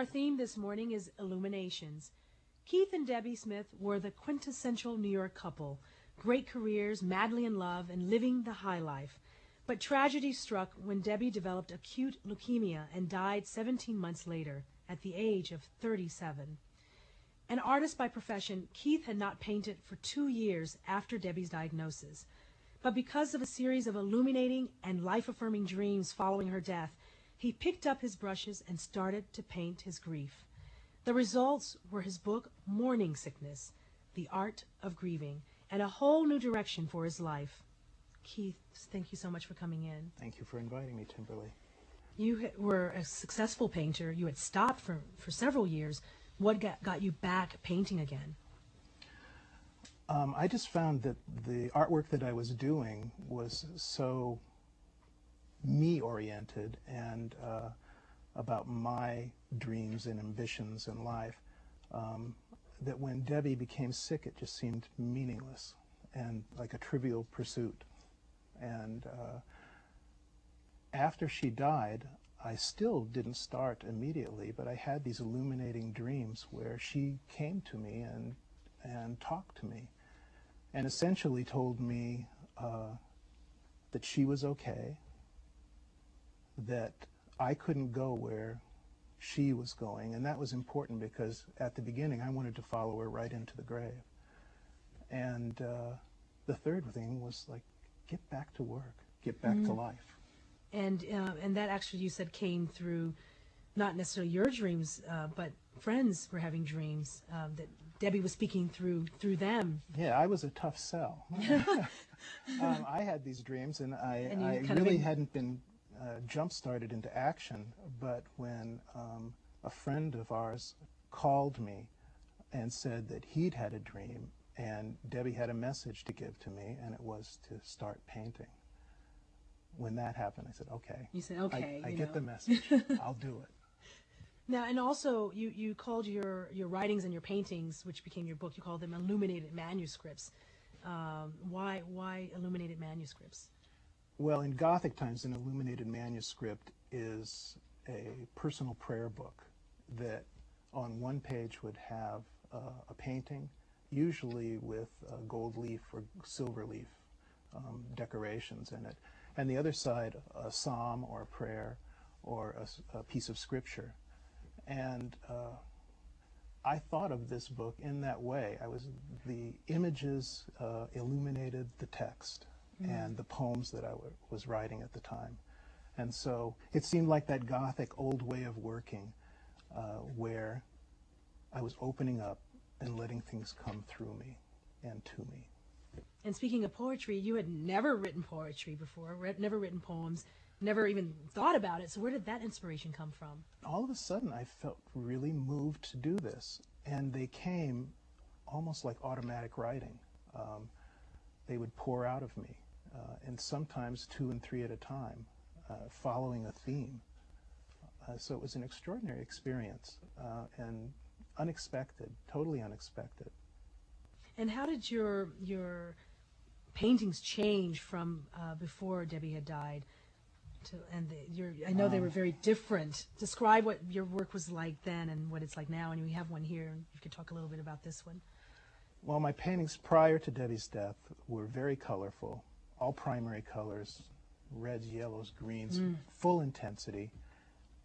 Our theme this morning is Illuminations. Keith and Debbie Smith were the quintessential New York couple, great careers, madly in love, and living the high life. But tragedy struck when Debbie developed acute leukemia and died 17 months later, at the age of 37. An artist by profession, Keith had not painted for 2 years after Debbie's diagnosis. But because of a series of illuminating and life-affirming dreams following her death, he picked up his brushes and started to paint his grief. The results were his book, Mourning Sickness, The Art of Grieving, and a whole new direction for his life. Keith, thank you so much for coming in. Thank you for inviting me, Timberly. You were a successful painter. You had stopped for several years. What got you back painting again? I just found that the artwork that I was doing was so me-oriented and about my dreams and ambitions in life that when Debbie became sick, it just seemed meaningless and like a trivial pursuit. And after she died, I still didn't start immediately, but I had these illuminating dreams where she came to me and talked to me and essentially told me that she was okay, that I couldn't go where she was going, and that was important because at the beginning I wanted to follow her right into the grave. And the third thing was like, get back to work, get back to life. And that actually, you said, came through not necessarily your dreams, but friends were having dreams that Debbie was speaking through them. Yeah, I was a tough sell. I had these dreams, and I really hadn't been jump-started into action, but when a friend of ours called me and said that he'd had a dream, and Debbie had a message to give to me, and it was to start painting. When that happened, I said, okay. You said, okay. I get the message. I'll do it. Now, and also, you called your writings and your paintings, which became your book, you called them Illuminated Manuscripts. Why Illuminated Manuscripts? Well, in Gothic times, an illuminated manuscript is a personal prayer book that on one page would have a painting, usually with gold leaf or silver leaf decorations in it, and the other side a psalm or a prayer or a piece of scripture. And I thought of this book in that way. The images illuminated the text and the poems that I was writing at the time. And so it seemed like that Gothic old way of working where I was opening up and letting things come through me and to me. And speaking of poetry, you had never written poetry before, never written poems, never even thought about it. So where did that inspiration come from? All of a sudden, I felt really moved to do this. And they came almost like automatic writing. They would pour out of me, and sometimes 2 and 3 at a time, following a theme. So it was an extraordinary experience and unexpected, totally unexpected. And how did your paintings change from before Debbie had died to, I know they were very different. Describe what your work was like then and what it's like now, and we have one here, and you could talk a little bit about this one. Well, my paintings prior to Debbie's death were very colorful, all primary colors, reds, yellows, greens, full intensity.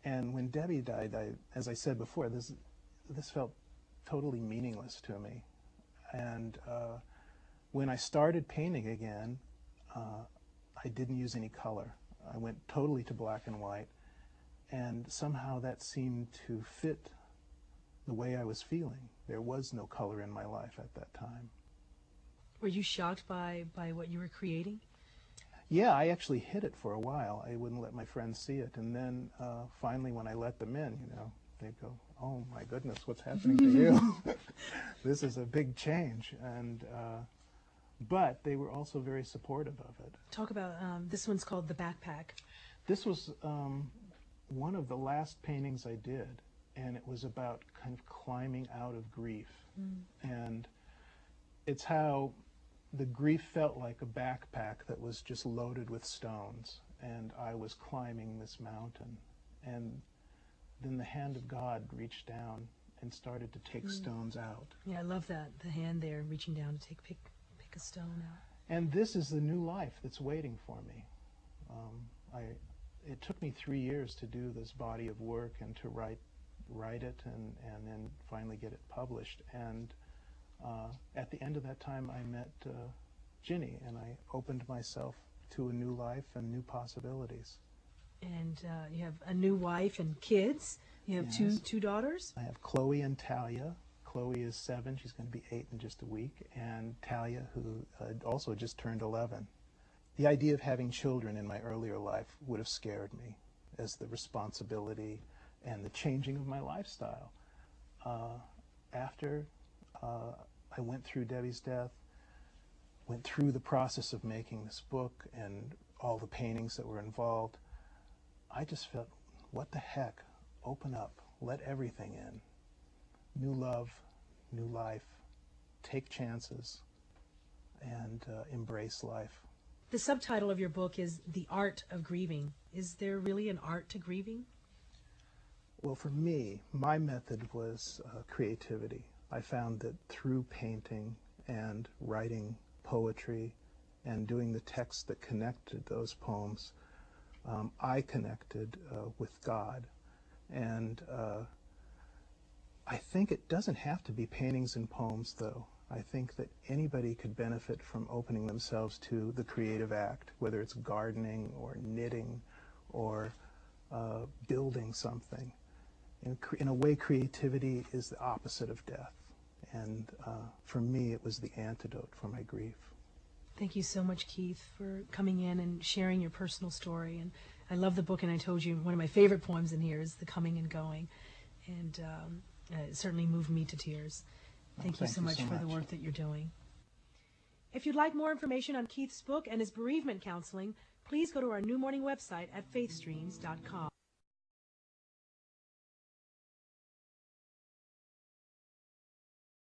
And when Debbie died, as I said before, this felt totally meaningless to me. And when I started painting again, I didn't use any color. I went totally to black and white, and somehow that seemed to fit the way I was feeling. There was no color in my life at that time. Were you shocked by what you were creating? Yeah, I actually hid it for a while. I wouldn't let my friends see it, and then finally when I let them in, they'd go, "Oh my goodness, what's happening to you? This is a big change." And but they were also very supportive of it. Talk about this one's called The Backpack. This was one of the last paintings I did, and it was about kind of climbing out of grief. And it's how the grief felt like a backpack that was just loaded with stones, and I was climbing this mountain. And then the hand of God reached down and started to take stones out. Yeah, I love that, the hand there reaching down to pick a stone out. And this is the new life that's waiting for me. It took me 3 years to do this body of work and to write it and then finally get it published. And at the end of that time, I met Ginny, and I opened myself to a new life and new possibilities. And you have a new wife and kids. You have Yes. two daughters. I have Chloe and Talia. Chloe is 7. She's going to be 8 in just a week. And Talia, who also just turned 11. The idea of having children in my earlier life would have scared me, as the responsibility and the changing of my lifestyle. After I went through Debbie's death, went through the process of making this book and all the paintings that were involved, I just felt, what the heck? Open up. Let everything in. New love, new life. Take chances and embrace life. The subtitle of your book is The Art of Grieving. Is there really an art to grieving? Well, for me, my method was creativity. I found that through painting and writing poetry and doing the text that connected those poems, I connected with God. And I think it doesn't have to be paintings and poems, though. I think that anybody could benefit from opening themselves to the creative act, whether it's gardening or knitting or building something. In a way, creativity is the opposite of death. And for me, it was the antidote for my grief. Thank you so much, Keith, for coming in and sharing your personal story. And I love the book, and I told you one of my favorite poems in here is The Coming and Going. And it certainly moved me to tears. Thank you so much for the work that you're doing. If you'd like more information on Keith's book and his bereavement counseling, please go to our New Morning website at faithstreams.com.